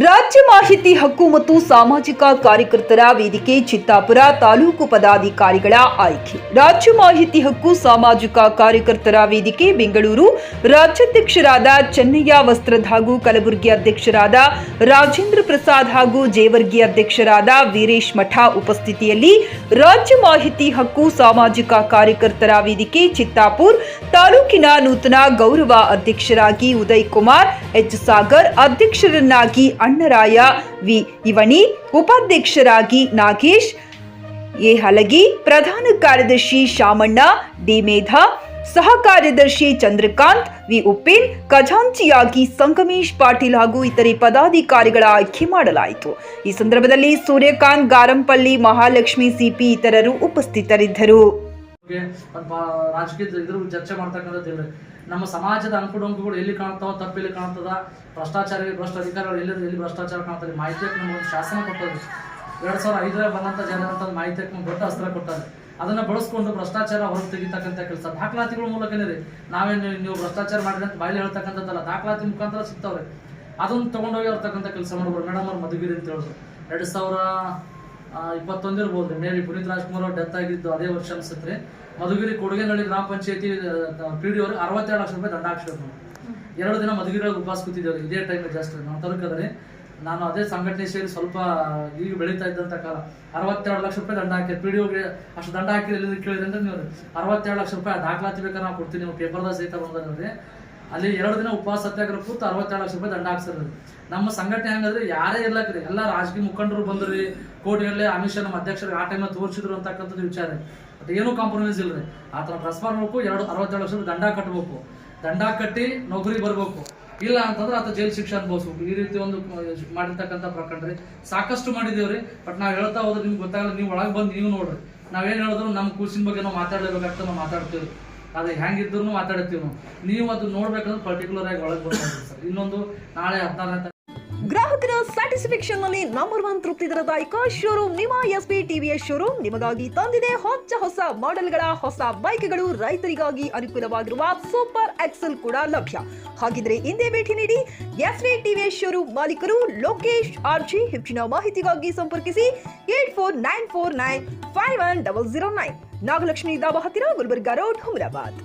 ರಾಜ್ಯ ಮಾಹಿತಿ ಹಕ್ಕು ಮತ್ತು ಸಾಮಾಜಿಕ ಕಾರ್ಯಕರ್ತರ ವೇದಿಕೆ ಚಿತ್ತಾಪುರ ತಾಲೂಕು ಪದಾಧಿಕಾರಿಗಳ ಆಯ್ಕೆ. ರಾಜ್ಯ ಮಾಹಿತಿ ಹಕ್ಕು ಸಾಮಾಜಿಕ ಕಾರ್ಯಕರ್ತರ ವೇದಿಕೆ ಬೆಂಗಳೂರು ರಾಜ್ಯಾಧ್ಯಕ್ಷರಾದ ಚೆನ್ನಯ್ಯ ವಸ್ತ್ರದ್ ಹಾಗೂ ಕಲಬುರಗಿ ಅಧ್ಯಕ್ಷರಾದ ರಾಜೇಂದ್ರ ಪ್ರಸಾದ್ ಹಾಗೂ ಜೇವರ್ಗಿ ಅಧ್ಯಕ್ಷರಾದ ವೀರೇಶ್ ಮಠ ಉಪಸ್ಥಿತಿಯಲ್ಲಿ ರಾಜ್ಯ ಮಾಹಿತಿ ಹಕ್ಕು ಸಾಮಾಜಿಕ ಕಾರ್ಯಕರ್ತರ ವೇದಿಕೆ ಚಿತ್ತಾಪುರ್ ತಾಲೂಕಿನ ನೂತನ ಗೌರವ ಅಧ್ಯಕ್ಷರಾಗಿ ಉದಯ್ ಕುಮಾರ್ ಎಚ್ ಸಾಗರ್, ಅಧ್ಯಕ್ಷರನ್ನಾಗಿ ಅಣ್ಣರಾಯ ವಿ ಇವಣಿ, ಉಪಾಧ್ಯಕ್ಷರಾಗಿ ನಾಗೇಶ್ ಎ ಹಲಗಿ, ಪ್ರಧಾನ ಕಾರ್ಯದರ್ಶಿ ಶಾಮಣ್ಣ ಡಿ ಮೇಧಾ, ಸಹ ಕಾರ್ಯದರ್ಶಿ ಚಂದ್ರಕಾಂತ್ ವಿ ಉಪ್ಪಿನ್, ಖಜಾಂಚಿಯಾಗಿ ಸಂಗಮೇಶ್ ಪಾಟೀಲ್ ಹಾಗೂ ಇತರೆ ಪದಾಧಿಕಾರಿಗಳ ಆಯ್ಕೆ ಮಾಡಲಾಯಿತು. ಈ ಸಂದರ್ಭದಲ್ಲಿ ಸೂರ್ಯಕಾಂತ್ ಗಾರಂಪಲ್ಲಿ, ಮಹಾಲಕ್ಷ್ಮಿ ಸಿಪಿ ಇತರರು ಉಪಸ್ಥಿತರಿದ್ದರು. ರಾಜಕೀಯ ಇದ್ರ ಚರ್ಚೆ ಮಾಡ್ತಕ್ಕಂಥದ್ದು ನಮ್ಮ ಸಮಾಜದ ಅಂಕುಡೊಂಕುಗಳು ಎಲ್ಲಿ ಕಾಣ್ತಾವ, ತಪ್ಪು ಎಲ್ಲಿ ಕಾಣ್ತದ, ಭ್ರಷ್ಟ ಅಧಿಕಾರಿಗಳು ಎಲ್ಲಿ ಭ್ರಷ್ಟಾಚಾರ ಕಾಣ್ತದೆ, ಮಾಹಿತಿಯನ್ನು ನಮಗೆ ಶಾಸನ ಕೊಟ್ಟದ್ದು 2005 ಬಂದಂತ ಜನರಂತ ಮಾಹಿತಿಯನ್ನು ದೊಡ್ಡ ಅಸ್ತ್ರ ಕೊಟ್ಟಾರೆ. ಅದನ್ನ ಬಳಸ್ಕೊಂಡು ಭ್ರಷ್ಟಾಚಾರ ಹೊರಗೆ ತೆಗಿತಕ್ಕಂಥ ಕೆಲಸ ದಾಖಲಾತಿಗಳ ಮೂಲಕನೇ ರೀ. ನೀವು ಭ್ರಷ್ಟಾಚಾರ ಮಾಡಿದ್ರೆ ಅಂತ ಬಾಯಲ್ಲಿ ಹೇಳ್ತಕ್ಕಂಥದ್ದಲ್ಲ, ದಾಖಲಾತಿ ಮುಖಾಂತರ ಸಿಗ್ತಾವ್ರೆ. ಅದನ್ನ ತಗೊಂಡೋಗಿ ಇರ್ತಕ್ಕಂಥ ಕೆಲಸ ಮಾಡ್ಬೋದು. ಮೇಡಮ್ ಅವ್ರು ಮಧುಗಿರಿ ಅಂತ ಹೇಳಿದ್ರು 2021 ಇರ್ಬೋದು, ಮೇ ಬಿ ಪುನೀತ್ ರಾಜ್ಕುಮಾರ್ ಅವ್ರು ಡೆತ್ ಆಗಿದ್ದು ಅದೇ ವರ್ಷ ಅನ್ಸುತ್ತೆ. ಮಧುಗಿರಿ ಕೊಡಗೇನಹಳ್ಳಿ ಗ್ರಾಮ ಪಂಚಾಯತಿ PDO ಅವ್ರಿಗೆ 62 ಲಕ್ಷ ರೂಪಾಯಿ ದಂಡ ಹಾಕ್ಸಿದ್ರು. 2 ದಿನ ಮಧುಗಿರಿ ಉಪವಾಸ ಕೂತಿದ್ದೇವೆ ಇದೇ ಟೈಮ್ ಜಾಸ್ತಿ ನಾವು ತರಕದ್ರೆ. ನಾನು ಅದೇ ಸಂಘಟನೆ ಸೇರಿ ಸ್ವಲ್ಪ ಈಗ ಬೆಳೀತಾ ಇದ್ದಂತ ಕಾಲ 62 ಲಕ್ಷ ರೂಪಾಯಿ ದಂಡ ಹಾಕಿ PDOಗೆ ಅಷ್ಟು ದಂಡ ಹಾಕಿದ್ರೆ ಎಲ್ಲಿ ಕೇಳಿದ್ರೆ ಅಂದ್ರೆ ನೀವು 62 ಲಕ್ಷ ರೂಪಾಯಿ ದಾಖಲಾತಿ ಬೇಕಾದ್ರೆ ನಾವು ಕೊಡ್ತೀನಿ, ನೀವು ಪೇಪರ್ದಾಗ ಸಹಿತ ಬಂದ್ರೆ ಅಲ್ಲಿ 2 ದಿನ ಉಪವಾಸ ಸತ್ಯಾಗ್ರಹ ಕೂತು 62 ಲಕ್ಷ ರೂಪಾಯಿ ದಂಡ ಹಾಕ್ಸಿರೋದು. ನಮ್ಮ ಸಂಘಟನೆ ಹೆಂಗಂದ್ರೆ ಯಾರೇ ಇರ್ಲಾಕ್ರಿ, ಎಲ್ಲ ರಾಜಕೀಯ ಮುಖಂಡರು ಬಂದ್ರಿ, ಕೋರ್ಟ್ಗಳೇ ಅಮಿತ್ ಶಾ ನಮ್ಮ ಅಧ್ಯಕ್ಷರಿಗೆ ಆ ಟೈಮ್ ತೋರಿಸಿದ್ರು ಅಂತಕ್ಕಂಥದ್ದು ವಿಚಾರ. ಬಟ್ ಏನೂ ಕಾಂಪ್ರಮೈಸ್ ಇಲ್ರಿ. ಆ ಥರ ಟ್ರಾನ್ಸ್ಫರ್ ಮಾಡಬೇಕು, 62 ಲಕ್ಷ ರೂಪಾಯಿ ದಂಡ ಕಟ್ಟಬೇಕು, ದಂಡ ಕಟ್ಟಿ ನೌಕರಿ ಬರ್ಬೇಕು. ಇಲ್ಲ ಅಂತಂದ್ರೆ ಆತ ಜೈಲು ಶಿಕ್ಷೆ ಅನುಭವಿಸ್ಬೇಕು. ಈ ರೀತಿ ಒಂದು ಮಾಡಿರ್ತಕ್ಕಂಥ ಪ್ರಕರಣ ರೀ. ಸಾಕಷ್ಟು ಮಾಡಿದೇವ್ರಿ. ಬಟ್ ನಾವು ಹೇಳ್ತಾ ಹೋದ್ರೆ ನಿಮ್ಗೆ ಗೊತ್ತಾಗಲ್ಲ. ನೀವು ಒಳಗೆ ಬಂದು ನೀವು ನೋಡ್ರಿ, ನಾವೇನು ಹೇಳಿದ್ರು ನಮ್ಮ ಕೂಸಿನ ಬಗ್ಗೆ ನಾವು ಮಾತಾಡಲೇಬೇಕಾಗ್ತದೆ, ನಾವು ಮಾತಾಡ್ತೀವಿ. ಅದು ಹೆಂಗಿದ್ರು ಮಾತಾಡ್ತೀವಿ ನಾವು. ನೀವು ಅದು ನೋಡ್ಬೇಕಂದ್ರೆ ಪರ್ಟಿಕ್ಯುಲರ್ ಆಗಿ ಒಳಗೆ ಬರ್ತಾರೆ ಸರ್. ಇನ್ನೊಂದು ನಾಳೆ 14ನೇ ಗ್ರಾಹಕರ ಸ್ಯಾಟಿಸ್ಫ್ಯಾಕ್ಷನ್ ನಲ್ಲಿ ನಂಬರ್ 1 ತೃಪ್ತಿ ದರದಾಯಕ ಶೋರೂಮ್ ನಿಮ್ಮ ಎಸ್ಪಿ ಟಿವಿಎಸ್ ಶೋರೂಮ್ ನಿಮಗಾಗಿ ತಂದಿದೆ ಹೊಸ ಮಾಡೆಲ್ಗಳ ಹೊಸ ಬೈಕ್ಗಳು. ರೈತರಿಗಾಗಿ ಅನುಕೂಲವಾಗಿರುವ ಸೂಪರ್ ಎಕ್ಸೆಲ್ ಕೂಡ ಲಭ್ಯ. ಹಾಗಿದ್ರೆ ಹಿಂದೆ ಭೇಟಿ ನೀಡಿ ಎಸ್ಪಿ ಟಿವಿಎಸ್ ಶೋರೂಮ್ ಮಾಲೀಕರು ಲೋಕೇಶ್ RG. ಹೆಚ್ಚಿನ ಮಾಹಿತಿಗಾಗಿ ಸಂಪರ್ಕಿಸಿ 8494951009, ನಾಗಲಕ್ಷ್ಮಿ ದಾಬಾ ಹತ್ತಿರ, ಗುಲ್ಬರ್ಗಾ ರೋಡ್, ಹುಮರಾಬಾದ್.